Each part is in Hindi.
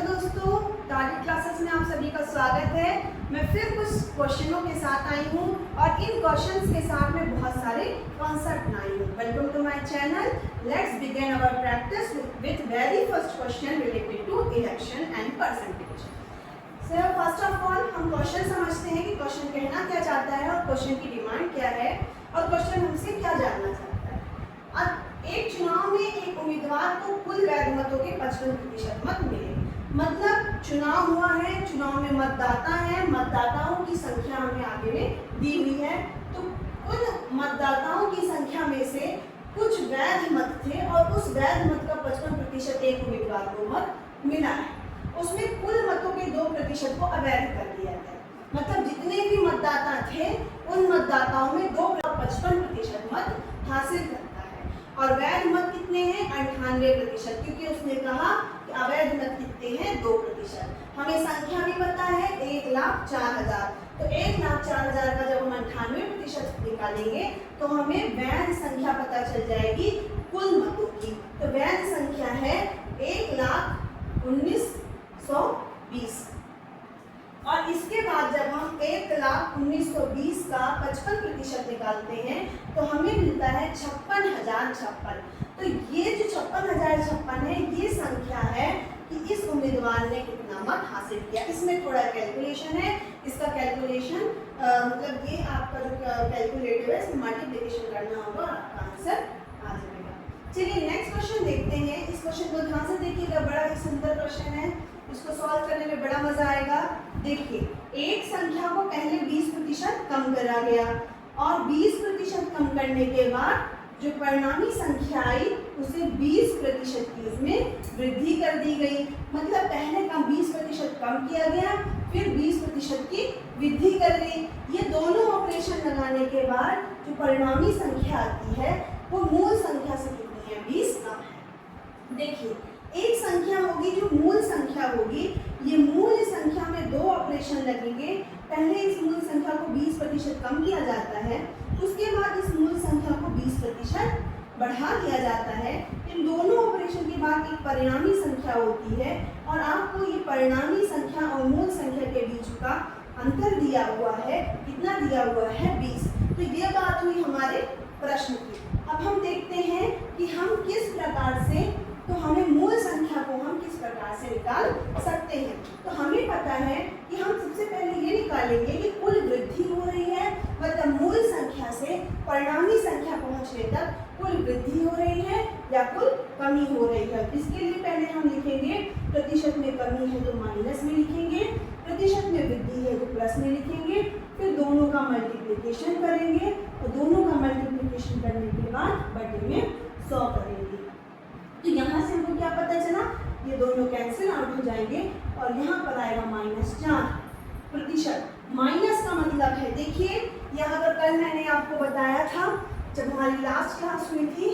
दोस्तों, टारगेट क्लासेस में आप सभी का स्वागत है। मैं फिर कुछ क्वेश्चनों के साथ आई हूँ और इन क्वेश्चंस के साथ मैं बहुत सारे कॉन्सेप्ट लाई हूँ। Welcome to my channel. Let's begin our practice with very first question related to election and percentage. So first of all हम क्वेश्चन समझते हैं कि क्वेश्चन कहना क्या चाहता है और क्वेश्चन की डिमांड क्या है और क्वेश्चन हमसे क्या जानना चाहता है। अब एक चुनाव में एक उम्मीदवार को कुल वैध मतों के 55% मत मिले। मतलब चुनाव हुआ है, चुनाव में मतदाता है, मतदाताओं की संख्या हमें आगे में दी हुई है। तो उन मतदाताओं की संख्या में से कुछ वैध मत थे और उस वैध मत का 55% एक उम्मीदवार को मत मिला है। उसमें कुल मतों के 2% को अवैध कर दिया गया। मतलब जितने भी मतदाता थे उन मतदाताओं में 55% मत हासिल करता है। और वैध मत कितने हैं? 98%, क्योंकि उसने कहा कि अवैध मत कितने हैं? 2%। हमें संख्या भी पता है 1,04,000। तो 1,04,000 का जब हम 98% निकालेंगे तो हमें वैध संख्या पता चल जाएगी कुल मतों की। तो वैध संख्या है 1,19,20। और इसके बाद जब हम 1,19,20 का 55% निकालते हैं तो हमें मिलता है 56,056। तो ये जो 56,056 है ये संख्या है कि इस उम्मीदवार ने कितना मत हासिल किया। इसमें थोड़ा कैलकुलेशन है। इसका कैलकुलेशन मतलब ये आपका जो कैलकुलेटर है इसमें मल्टीप्लिकेशन करना होगा और आपका आंसर आ जाएगा। चलिए नेक्स्ट क्वेश्चन देखते हैं। इस क्वेश्चन को ध्यान से देखिएगा, बड़ा ही सुंदर क्वेश्चन है। इसको सॉल्व करने में बड़ा मजा आएगा। देखिए, एक संख्या को पहले 20% कम करा गया और 20% कम करने के बाद जो परिणामी संख्या आई उसे 20% की उसमें वृद्धि कर दी गई। मतलब पहले का 20% कम किया गया, फिर 20% की वृद्धि कर गई। ये दोनों ऑपरेशन लगाने के बाद जो परिणामी संख्या आती है वो मूल संख्या से कितनी है? 20 कम है। देखिए, एक संख्या होगी जो मूल संख्या होगी। ये मूल संख्या में दो ऑपरेशन लगेंगे। पहले इस मूल संख्या को 20% कम किया जाता है, उसके बाद इस मूल संख्या को 20% बढ़ा दिया जाता है। इन दोनों ऑपरेशन के बाद एक परिणामी संख्या होती है और आपको ये परिणामी संख्या और मूल संख्या के बीच का अंतर दिया हुआ है। कितना दिया हुआ है? 20। तो ये बात हुई हमारे प्रश्न की। अब हम देखते हैं कि हम किस प्रकार से, तो हमें मूल संख्या को हम किस प्रकार से निकाल सकते हैं। तो हमें पता है कि हम सबसे पहले ये निकालेंगे कि कुल वृद्धि हो रही है, मतलब मूल संख्या से परिणामी संख्या पहुंचने तक कुल वृद्धि हो रही है या कुल कमी हो रही है। इसके लिए पहले हम लिखेंगे प्रतिशत में कमी है तो माइनस में लिखेंगे, प्रतिशत में वृद्धि है तो प्लस में लिखेंगे। फिर दोनों का मल्टीप्लिकेशन करेंगे और दोनों का मल्टीप्लिकेशन करने के बाद बटे में 100 करेंगे। तो यहाँ से हमको क्या पता चला? ये दोनों कैंसिल आउट हो जाएंगे और यहाँ पर आएगा -4%। माइनस का मतलब है, देखिए यहाँ पर कल मैंने आपको बताया था जब हमारी लास्ट क्लास हुई थी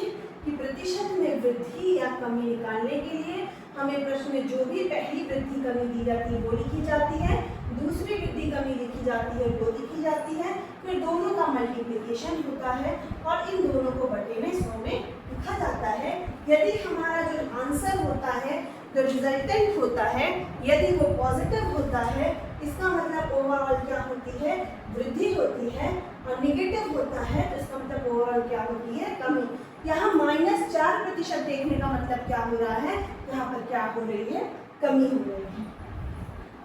कि प्रतिशत में वृद्धि या कमी निकालने के लिए हमें प्रश्न में जो भी पहली वृद्धि कमी दी जाती है वो लिखी जाती है, दूसरी वृद्धि कमी लिखी जाती है वो लिखी जाती है, फिर दोनों का मल्टीप्लिकेशन होता है और इन दोनों को बटे में 100 में लिखा जाता है। यदि हमारा जो आंसर होता है, जो रिजल्टेंट होता है, यदि वो पॉजिटिव होता है, इसका मतलब ओवरऑल क्या होती है? वृद्धि होती है। और निगेटिव होता है तो इसका मतलब ओवरऑल क्या होती है? कमी। यहाँ -4% देखने का मतलब क्या हो रहा है? यहाँ पर क्या हो रही है? कमी हो रही है।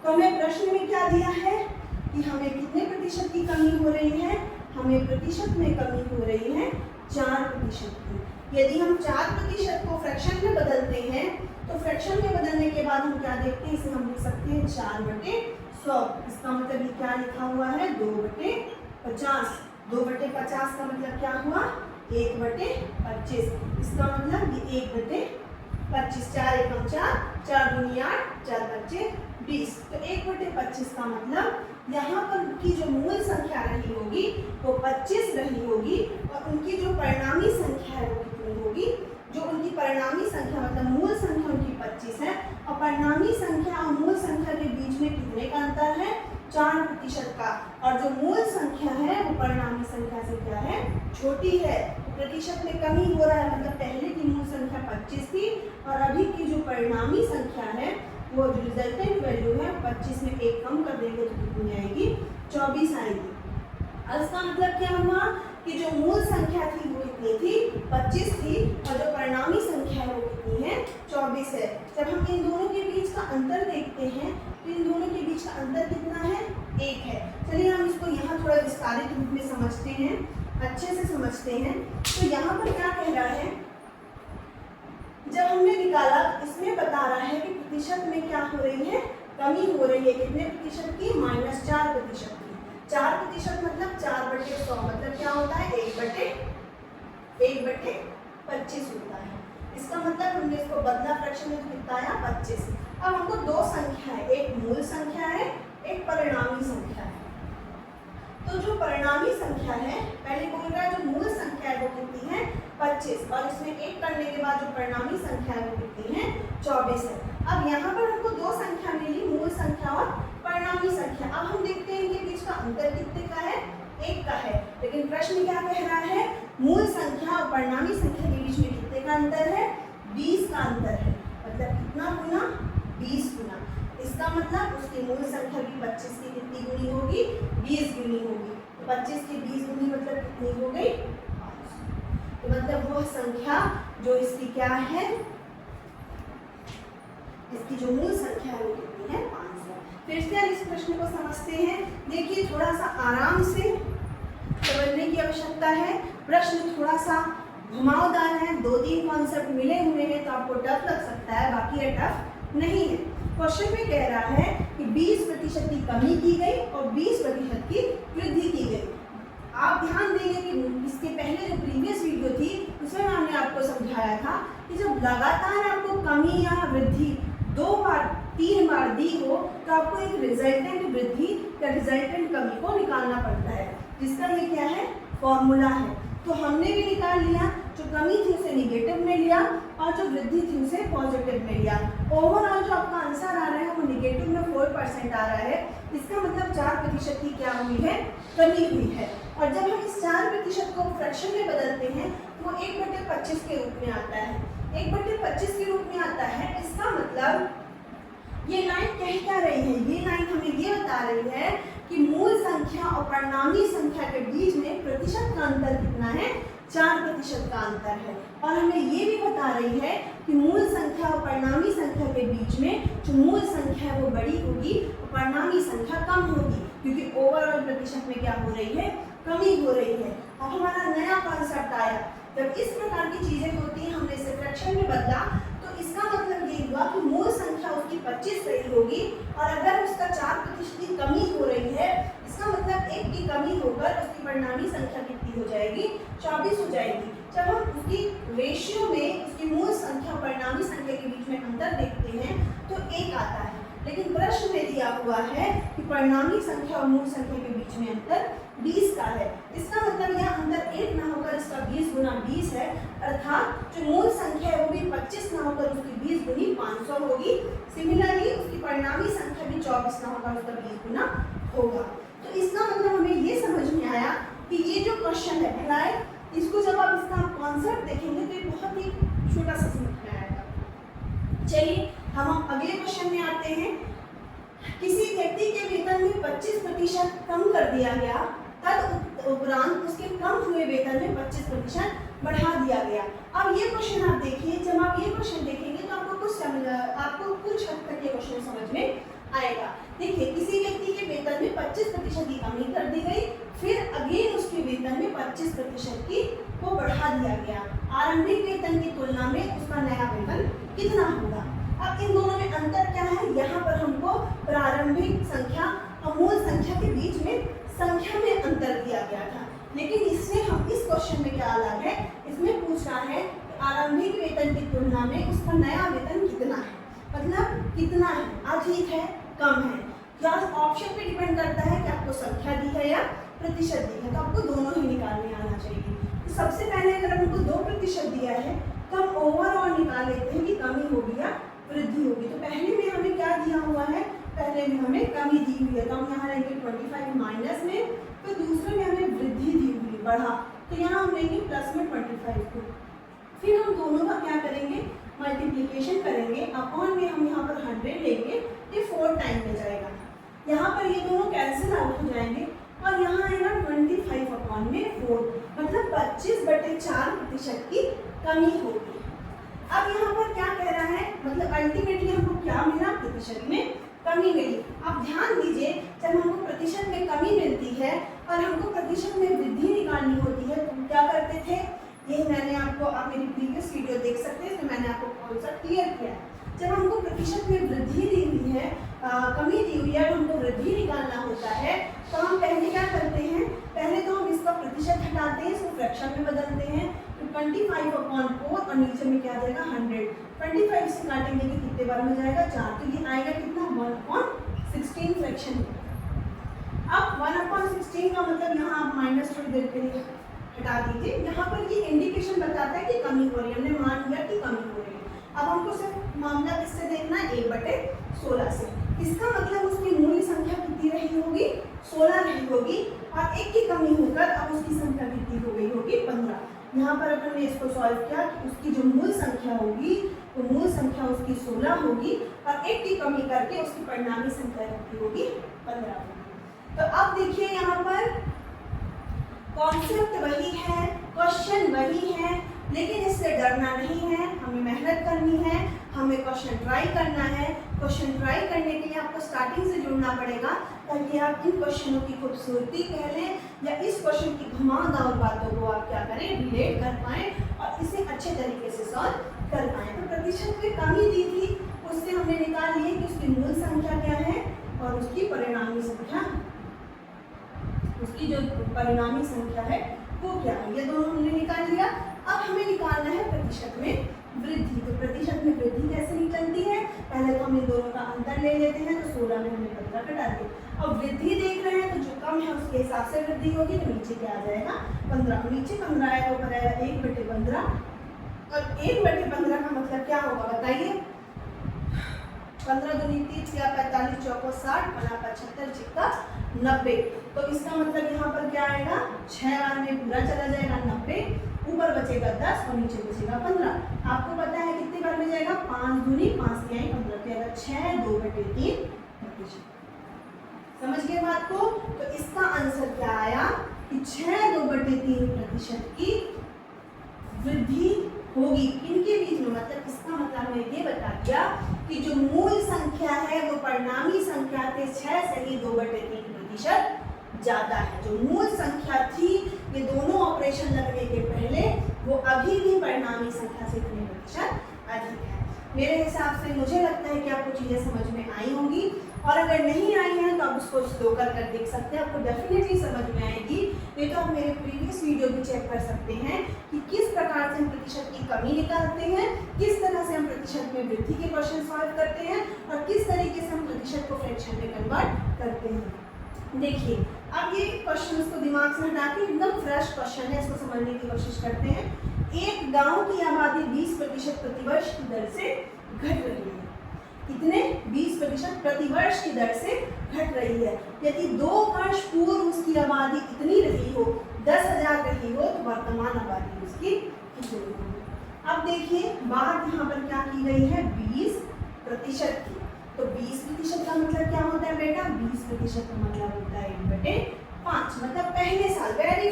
तो हमें प्रश्न में क्या दिया है कि हमें कितने प्रतिशत की कमी हो रही है? हमें प्रतिशत में कमी हो रही है 4% की। यदि हम 4% को फ्रैक्शन में बदलते हैं तो फ्रैक्शन में बदलने के बाद हम क्या देखते हैं? इसे हम लिख सकते हैं 4/100। इसका मतलब ये क्या लिखा हुआ है? 2/50। 2/50 का मतलब क्या हुआ? 1/25। इसका मतलब ये 1/25। 4 एकम 4, 4 दूनी 8, 4 बच्चे 20। तो 1/25 का मतलब यहाँ पर की जो मूल संख्या रही होगी वो 25 रही होगी और उनकी जो परिणामी संख्या है वो कितनी होगी? जो उनकी परिणामी संख्या मतलब मूल संख्या उनकी 25 है और परिणामी संख्या और मूल संख्या के बीच में कितने का अंतर है? 4% का। और जो मूल संख्या है वो परिणामी संख्या से क्या है? छोटी है। प्रतिशत में कमी हो रहा है, मतलब पहले की मूल संख्या 25 थी और अभी की जो परिणामी संख्या है वो जो रिजल्टेंट वैल्यू है 25 में 1 कम कर देंगे तो कितनी आएगी, 24 आएगी। अब इसका मतलब क्या हुआ कि जो मूल संख्या थी वो कितनी थी, 25 थी, और जो परिणामी संख्या है वो कितनी है, 24 है। जब हम इन दोनों के बीच का अंतर देखते हैं तो इन दोनों के बीच का अंतर कितना है, 1 है। चलिए हम इसको यहाँ थोड़ा विस्तारित रूप में समझते हैं, अच्छे से समझते हैं। तो यहाँ पर क्या कह रहा है, जब हमने निकाला इसमें बता रहा है कि प्रतिशत में क्या हो रही है, कमी हो रही है। कितने प्रतिशत की, -4% की। 4% मतलब 4/100 मतलब क्या होता है, 1/25 होता है। इसका मतलब हमने इसको बदला फ्रैक्शन में, तो कितना आया, 25। अब हमको दो संख्या है, एक मूल संख्या है, एक परिणामी संख्या है। तो जो परिणामी संख्या है, पहले बोल रहा है जो मूल संख्या है वो कितनी है, 25, और इसमें 1 करने के बाद जो परिणामी संख्या है वो कितनी है, 24 है। अब यहाँ पर हमको दो संख्या मिली, मूल संख्या और परिणामी संख्या। अब हम देखते हैं इनके बीच का अंतर कितने का है, 1 का है। लेकिन प्रश्न क्या कह रहा है, मूल संख्या और परिणामी संख्या के बीच में कितने का अंतर है, 20 का अंतर है। मतलब कितना गुना, 20 गुना। इसका मतलब उसकी मूल संख्या भी 25 की कितनी गुनी होगी, 20 गुनी होगी। तो 25 की 20 गुनी मतलब कितनी हो गई, 500। तो मतलब वह संख्या जो इसकी क्या है, इसकी जो मूल संख्या है वो कितनी है, 500। फिर से हम इस प्रश्न को समझते हैं। देखिए थोड़ा सा आराम से समझने की आवश्यकता है। प्रश्न थोड़ा सा घुमावदार है, 2-3 कॉन्सेप्ट मिले हुए हैं तो आपको टफ लग सकता है, बाकी ये टफ नहीं है। क्वेश्चन में कह रहा है कि 20% की कमी की गई और 20% की वृद्धि की गई। आप ध्यान देंगे कि इसके पहले जो प्रीवियस वीडियो थी उसमें हमने आपको समझाया था कि जब लगातार आपको कमी या वृद्धि 2 बार 3 बार दी हो तो आपको एक रिजल्टेंट वृद्धि या रिजल्टेंट कमी को निकालना पड़ता है, जिसका ये क्या है, फॉर्मूला है। तो हमने भी निकाल लिया, जो कमी थी उसे निगेटिव में लिया और जो वृद्धि थी उसे पॉजिटिव में लिया। ओवरऑल जो आपका आंसर आ रहा है वो निगेटिव में 4% आ रहा है। इसका मतलब 4% की क्या हुई है, कमी हुई है। और जब हम इस 4% को फ्रैक्शन में बदलते हैं तो वो 1/25 के रूप में आता है। 1/25 के रूप में आता है। इसका मतलब ये लाइन कह क्या रही है, ये लाइन हमें ये बता रही है कि मूल संख्या और परिणामी संख्या के बीच में प्रतिशत का अंतर कितना है, 4% का अंतर है। और हमें ये भी बता रही है कि मूल संख्या और परिणामी संख्या के बीच में जो मूल संख्या है वो बड़ी होगी और परिणामी संख्या कम होगी, क्योंकि ओवरऑल प्रतिशत में क्या हो रही है, कमी हो रही है। अब हमारा नया कॉन्सेप्ट आया, जब इस प्रकार की चीजें होती हैं हमने इसे फ्रैक्शन में बदला तो इसका मतलब ये हुआ कि मूल संख्या उसकी 25 रही होगी और अगर उसका 4% की कमी हो रही है, इसका मतलब 1 की कमी होकर उसकी परिणामी संख्या कितनी हो जाएगी, 24 हो जाएगी। जब हम उसकी रेशियो में उसकी मूल संख्या परिणामी संख्या के बीच में अंतर देखते हैं तो 1 आता है। लेकिन प्रश्न में दिया हुआ है कि परिणामी संख्या और मूल संख्या के बीच में अंतर 20 का है। इसका मतलब यह अंतर 1 ना होकर इसका 20 गुना 20 है, अर्थात जो मूल संख्या है वो भी 25 ना होकर उसकी 20 गुनी 500 होगी। सिमिलरली उसकी परिणामी संख्या भी 24 ना होकर उसका 20 गुना होगा। तो इसका मतलब हमें ये समझ में आया कि ये जो क्वेश्चन है अप्लाई, इसको जब आप इसका कॉन्सेप्ट देखेंगे तो ये बहुत ही छोटा सा समझ में आएगा। चलिए हम अगले क्वेश्चन में आते हैं। किसी व्यक्ति के वेतन में 25% कम कर दिया गया, तद उपरांत उसके कम हुए वेतन में 25% बढ़ा दिया गया। अब ये क्वेश्चन आप देखिए, जब आप ये क्वेश्चन देखेंगे तो आपको कुछ हद तक ये क्वेश्चन समझ में आएगा। देखिए किसी व्यक्ति के वेतन में 25% की कमी कर दी गई, फिर अगेन उसके वेतन में 25% की को बढ़ा दिया गया। आरंभिक वेतन की तुलना में उसका नया वेतन कितना होगा। अब इन दोनों में अंतर क्या है, यहाँ पर हमको प्रारंभिक संख्या और मूल संख्या के बीच में संख्या में अंतर दिया गया था, लेकिन इसमें हम इस क्वेश्चन में क्या अलग है, इसमें पूछ रहा है कि आरंभिक वेतन की तुलना में उसका नया वेतन कितना है, मतलब कितना है, अधिक है कम है। क्या ऑप्शन पे डिपेंड करता है कि आपको संख्या दी है या प्रतिशत दी है, तो आपको दोनों ही निकालने आना चाहिए। तो सबसे पहले अगर हमको 2% दिया है तो हम ओवरऑल निकाल लेते हैं कि कमी होगी या वृद्धि होगी। तो पहले में हमें क्या दिया हुआ है, पहले में हमें कमी दी हुई है तो हम यहाँ लेंगे 25 माइनस में, तो दूसरे में हमें वृद्धि दी हुई है बढ़ा, तो यहाँ हम लेंगे प्लस में 25 को। फिर हम दोनों का क्या करेंगे, मल्टीप्लिकेशन करेंगे, अपॉन में हम यहाँ पर 100 लेंगे, ये 4 टाइम में जाएगा। यहाँ पर ये दोनों कैंसिल आउट हो जाएंगे और यहाँ आएगा 25 अपॉन में 4, मतलब 25/4% की कमी होगी। अब यहाँ पर क्या कह रहा है, मतलब अल्टीमेटली हमको क्या मिला, प्रतिशत में कमी मिली। अब ध्यान दीजिए, जब हमको प्रतिशत में कमी मिलती है और हमको प्रतिशत में वृद्धि निकालनी होती है तो क्या करते थे, ये मैंने आपको, आप मेरी प्रीवियस वीडियो देख सकते हैं, तो मैंने आपको कॉन्सेप्ट क्लियर किया है। जब हमको प्रतिशत में वृद्धि दी हुई है, कमी दी हुई है, हमको वृद्धि निकालना होता है, तो हम पहले क्या करते हैं, पहले तो हम इसका प्रतिशत हटाते हैं, इसको फ्रैक्शन में बदलते हैं। तो 25/4 और नीचे में क्या आ जाएगा 100। 25 से काटेंगे कि कितने बार में जाएगा 4, तो ये आएगा कितना 1/16 फ्रैक्शन। अब 1/16 का मतलब यहाँ आप माइनस थोड़ी देर के लिए हटा दीजिए। यहाँ पर ये इंडिकेशन बताता है कि कमी हो रही है, हमने मान लिया कि कमी हो रही है। अब हमको सिर्फ मामला किससे देखना है, 1/16 से। इसका मतलब उसकी मूल संख्या कितनी रही होगी, 16 रही होगी, और 1 की कमी होकर अब उसकी संख्या कितनी हो गई होगी, 15। यहाँ पर अपन ने इसको सॉल्व किया कि उसकी जो मूल संख्या होगी, वो मूल संख्या उसकी 16 होगी, और 1 की कमी करके उसकी परिणामी संख्या कितनी होगी, 15 होगी। तो अब देखिए यहाँ पर कॉन्सेप्ट वही है, क्वेश्चन वही है, लेकिन इससे डरना नहीं है, हमें मेहनत करनी है, हमें क्वेश्चन ट्राई करना है। क्वेश्चन ट्राई करने के लिए आपको स्टार्टिंग से जुड़ना पड़ेगा, ताकि आप इन क्वेश्चनों की खूबसूरती कह लें या इस क्वेश्चन की घुमावदार बातों को आप क्या करें, रिलेट कर पाएँ और इसे अच्छे तरीके से सॉल्व कर पाएँ। तो प्रतिशत में कमी दी थी, उससे हमने निकाल लिए कि उसकी मूल संख्या क्या है और उसकी परिणामी संख्या, उसकी जो परिणामी संख्या है वो क्या है, ये दोनों हमने निकाल लिया। अब हमें निकालना है प्रतिशत में वृद्धि। तो प्रतिशत में वृद्धि कैसे निकलती है, पहले तो हम इन दोनों का अंतर ले लेते हैं, तो 16 में हमने 15 कटा दिया। अब वृद्धि देख रहे हैं तो जो कम है उसके हिसाब से वृद्धि होगी, तो नीचे क्या आ जाएगा 15, नीचे 15 आएगा, ऊपर आएगा 1/15, और 1/15 का मतलब क्या होगा बताइए, 15 दूनी 30 या 45 चौको 60 बना 75 चिक्का 90। तो इसका मतलब यहाँ पर क्या आएगा, 6 बार में पूरा चला जाएगा 90, ऊपर बचेगा 10 और नीचे बचेगा 15। आपको पता है कितने बार में जाएगा, 5 दूनी 5 के 15 के अगर 6 2/3 प्रतिशत। समझ गए बात को। तो इसका आंसर क्या आया कि 6 2/3 प्रतिशत की वृद्धि होगी इनके बीच में। मतलब इसका मतलब हमें ये बता दिया कि जो मूल संख्या है वो परिणामी संख्या से 6 से ही 2/3 प्रतिशत ज़्यादा है। जो मूल संख्या थी ये दोनों ऑपरेशन लगने के पहले, वो अभी भी परिणामी संख्या से इतने प्रतिशत अधिक है। मेरे हिसाब से मुझे लगता है कि आपको चीज़ें समझ में आई होंगी, और अगर नहीं आई हैं तो आप उसको स्लो कर देख सकते हैं, आपको डेफिनेटली समझ में आएगी। नहीं तो आप मेरे प्रीवियस वीडियो भी चेक कर सकते हैं कि किस प्रकार से हम प्रतिशत की कमी निकालते हैं, किस तरह से हम प्रतिशत में वृद्धि के क्वेश्चन सॉल्व करते हैं, और किस तरीके से हम प्रतिशत को फ्रैक्शन में कन्वर्ट करते हैं। देखिए अब ये क्वेश्चन को दिमाग से हटा के एकदम फ्रेश क्वेश्चन है, इसको समझने की कोशिश करते हैं। एक गांव की आबादी 20% प्रतिवर्ष की दर से घट रही है। कितने, 20% प्रतिवर्ष की दर से घट रही है। यदि 2 वर्ष पूर्व उसकी आबादी इतनी रही हो, 10,000 रही हो, तो वर्तमान आबादी उसकी कितनी होगी। अब देखिए बात यहाँ पर क्या की गई है, 20% की। तो 20% का मतलब क्या होता है बेटा, 20% का मतलब होता है 1/5, मतलब पहले साल, वेरी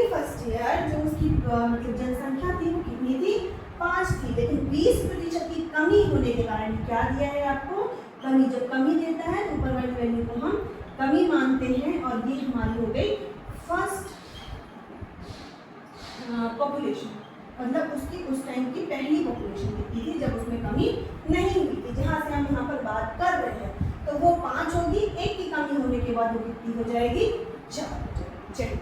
फर्स्ट ईयर जो उसकी मतलब जनसंख्या थी वो कितनी थी, 5 थी। लेकिन 20% की कमी होने के कारण क्या दिया है आपको, कमी। जब कमी देता है तो ऊपर वाली वैल्यू को हम कमी मानते हैं, और ये हमारी हो गई फर्स्ट पॉपुलेशन, मतलब उसकी उस टाइम की पहली पॉपुलेशन कितनी थी जब उसमें कमी नहीं हुई थी। जहाँ से हम यहाँ पर बात कर रहे हैं तो वो 5 होगी, 1 की कमी होने के बाद वो कितनी हो जाएगी, 4 हो जाएगी। चलिए,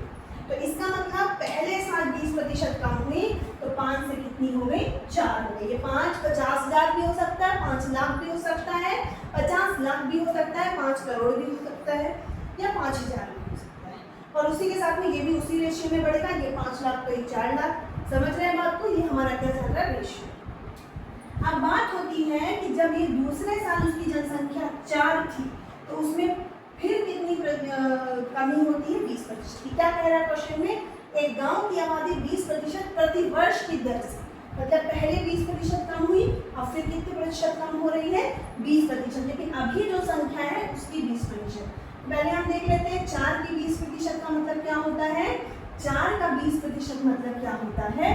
तो इसका मतलब पहले साल 20% कम हुई तो 5 से कितनी हो गई, 4 हो गई। ये 5 50,000 भी हो सकता है, 5 लाख भी हो सकता है, 50 लाख भी हो सकता है, 5 करोड़ भी हो सकता है, या 5,000 भी हो सकता है। और उसी के साथ में ये भी उसी रेशियो में बढ़ेगा, ये 5 लाख तो ये 4 लाख। समझ रहे हैं बात को, ये हमारा क्या चल रहा है, रेशियो। अब बात होती है कि जब ये दूसरे साल उसकी जनसंख्या 4 थी तो उसमें फिर कितनी कमी होती है, 20% की। क्या कह रहा है क्वेश्चन में, एक गांव की आबादी 20% प्रति वर्ष की दर से, मतलब पहले 20% कम हुई और फिर कितने प्रतिशत कम हो रही है, 20%। लेकिन अभी जो संख्या है उसकी 20%। पहले हम देख लेते हैं 4 की 20% का मतलब क्या होता है। 4 का 20% मतलब क्या होता है,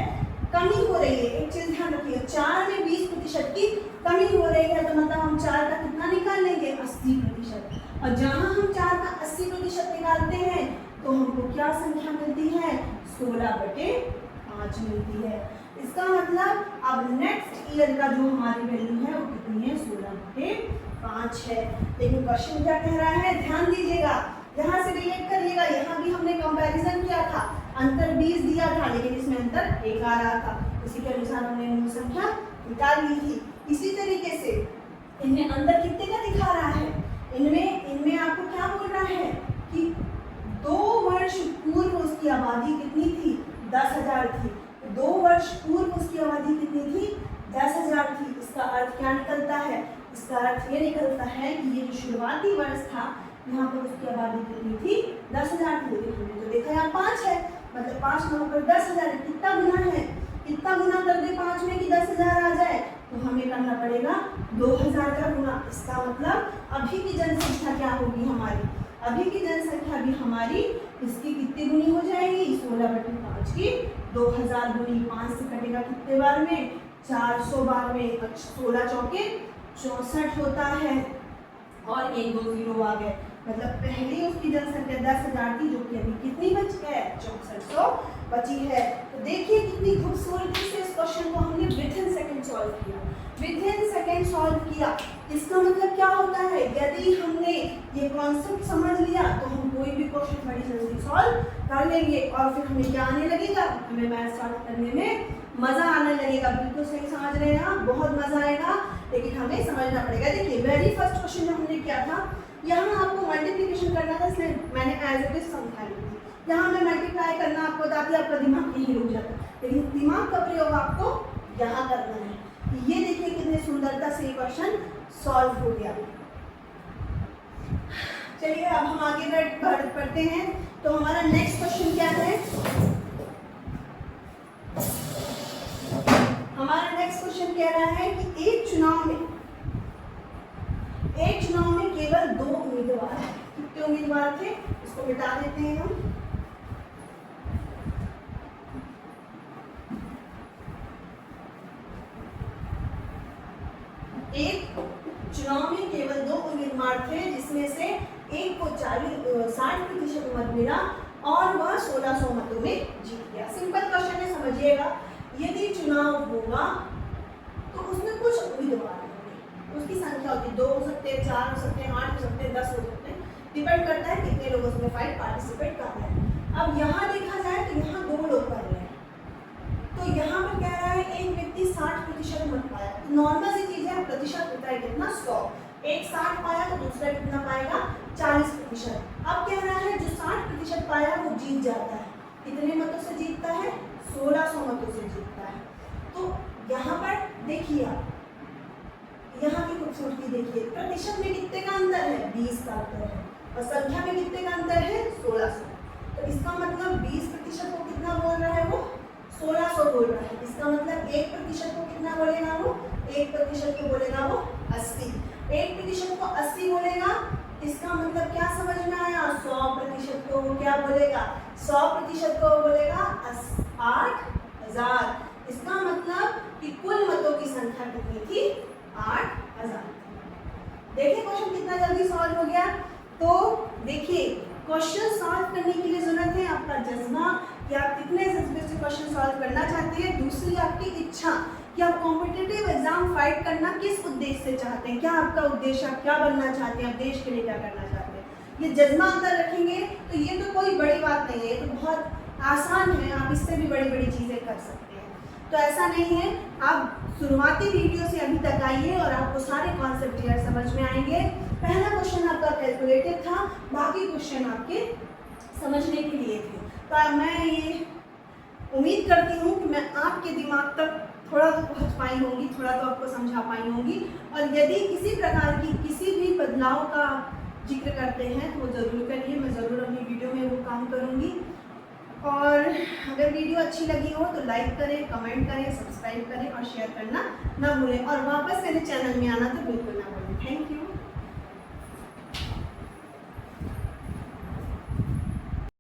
कमी हो रही है। एक चीज ध्यान रखिए, 4 में 20% की कमी हो रही है, तो मतलब हम 4 का कितना निकाल लेंगे, 80%। और जहां हम 4 का 80% निकालते हैं तो हमको क्या संख्या मिलती है, 16/5 मिलती है। इसका मतलब अब नेक्स्ट ईयर का जो हमारी वैल्यू है वो कितनी है, 16/5 है। लेकिन क्वेश्चन क्या कह रहा है, ध्यान दीजिएगा, यहाँ से रिलेट करिएगा। यहाँ भी हमने कंपैरिजन किया था, अंतर 20 दिया था, लेकिन इसमें अंतर 1 आ रहा था। इसी के अनुसार हमने मूल संख्या निकाल ली थी। इसी तरीके से इनमें अंतर कितने का दिखा रहा है, इनमें आपको क्या बोल रहा है कि 2 वर्ष पूर्व उसकी आबादी कितनी थी, 10,000 थी। 2 वर्ष पूर्व उसकी आबादी कितनी थी, 10,000 थी। इसका अर्थ क्या निकलता है, इसका अर्थ ये निकलता है कि ये जो शुरुआती वर्ष था यहाँ पर उसकी आबादी कितनी थी, 10,000 थी। लेकिन हमने तो देखा यहाँ 5 है, मतलब 5 9 पर 10,000, कितना गुना है, कितना गुना कर दे 5 में कि 10,000 आ जाए, तो हमें करना पड़ेगा 2000 का गुना। इसका मतलब अभी की जनसंख्या क्या होगी हमारी, अभी की जनसंख्या भी हमारी इसकी कितनी गुनी हो जाएगी, 16/5 की 2000 गुनी। 5 से कटेगा कितने बार में, 400 बार में। 16 चौके 64 होता है और 1 2 0 आ गए। मतलब पहले उसकी जनसंख्या 10,000 थी, जो कि अभी कितनी बच है, 6400 बची है। तो देखिए कितनी खूबसूरती से इस क्वेश्चन को हमने विथिन सेकंड सॉल्व किया, विथिन सेकंड सॉल्व किया। इसका मतलब क्या होता है, यदि हमने ये कॉन्सेप्ट समझ लिया तो हम कोई भी क्वेश्चन बड़ी जल्दी सॉल्व कर लेंगे और फिर हमें क्या आने लगेगा, हमें मैथ सॉल्व करने में मजा आने लगेगा। बिल्कुल सही समझ रहे हैं आप, बहुत मजा आएगा, लेकिन हमें समझना पड़ेगा। देखिए वेरी फर्स्ट क्वेश्चन जो हमने किया था, यहाँ आपको मल्टीप्लिकेशन करना था, इसलिए मैंने एज इट इज संख्या ली थी। यहाँ मैं मल्टीप्लाई करना आपको बताती, आपका दिमाग यही रुक जाता, लेकिन दिमाग का प्रयोग आपको यहाँ करना है। ये देखिए कितने सुंदरता से क्वेश्चन सॉल्व हो गया। चलिए अब हम आगे बढ़ते हैं। तो हमारा नेक्स्ट क्वेश्चन क्या है, हमारा नेक्स्ट क्वेश्चन कह रहा है कि एक चुनाव में केवल 2 उम्मीदवार हैं। कितने उम्मीदवार थे, इसको मिटा देते हैं हम। एक चुनाव में केवल 2 उम्मीदवार थे, जिसमें से एक को 60% मत मिला और वह 1600 मतों में जीत गया। सिंपल क्वेश्चन है, समझिएगा। यदि चुनाव होगा तो उसमें कुछ उम्मीदवार होंगे, उसकी संख्या होती है, 2 हो सकते हैं, 4 हो सकते हैं, 8 हो सकते हैं, 10 हो सकते हैं, डिपेंड करता है कितने लोग उसमें पार्टिसिपेट कर रहे हैं। अब यहाँ देखा जाए तो यहाँ 2 लोग कर रहे हैं, तो यहाँ पर कह रहा है एक व्यक्ति 60% मत पाया। नॉर्मल सी चीज है, प्रतिशत होता है कितना, 100। एक 60 पाया तो दूसरा कितना पाएगा, 40%। अब कह रहा है जो 60% पाया वो जीत जाता है। कितने मतों से जीतता है, 1600 मतों से जीतता है। तो यहाँ पर देखिए आप, यहाँ की खूबसूरती देखिए, प्रतिशत में कितने का अंतर है, 20 का अंतर है, और संख्या में कितने का अंतर है, 1600। तो इसका मतलब 20% को कितना बोल रहा है वो, 1600 बोल रहा है। इसका मतलब 1% को कितना बोलेगा वो, 1% को बोलेगा वो 80। 1% को 80 बोलेगा, इसका मतलब क्या समझ में आया, 100% को वो क्या बोलेगा, 100% को बोलेगा 8000। इसका मतलब कि कुल मतों की संख्या कितनी थी, 8000। देखिए क्वेश्चन कितना जल्दी सॉल्व हो गया। तो देखिए क्वेश्चन सॉल्व करने के लिए जरूरत है आपका जज्बा, कि आप कितने जज्बे से क्वेश्चन सॉल्व करना चाहते हैं। दूसरी आपकी इच्छा कि आप कॉम्पिटिटिव एग्जाम फाइट करना किस उद्देश्य से चाहते हैं, क्या आपका उद्देश्य, आप क्या बनना चाहते हैं, आप देश के लिए क्या करना चाहते हैं। ये जज्बा अंतर रखेंगे तो ये तो कोई बड़ी बात नहीं है, ये तो बहुत आसान है, आप इससे भी बड़ी बड़ी चीज़ें कर सकते हैं। तो ऐसा नहीं है, आप शुरुआती वीडियो से अभी तक आइए और आपको सारे कॉन्सेप्ट क्लियर समझ में आएंगे। पहला क्वेश्चन आपका कैलकुलेटेड था, बाकी क्वेश्चन आपके समझने के लिए थे। तो मैं ये उम्मीद करती हूँ कि मैं आपके दिमाग तक थोड़ा तो पहुँच पाई होंगी, थोड़ा तो आपको समझा पाई होंगी। और यदि किसी प्रकार की किसी भी बदलाव का जिक्र करते हैं तो वो ज़रूर करिए, मैं ज़रूर अपनी वीडियो में वो काम करूँगी। और अगर वीडियो अच्छी लगी हो तो लाइक करें, कमेंट करें, सब्सक्राइब करें और शेयर करना ना भूलें। और वापस मेरे चैनल में आना तो बिल्कुल ना भूलें।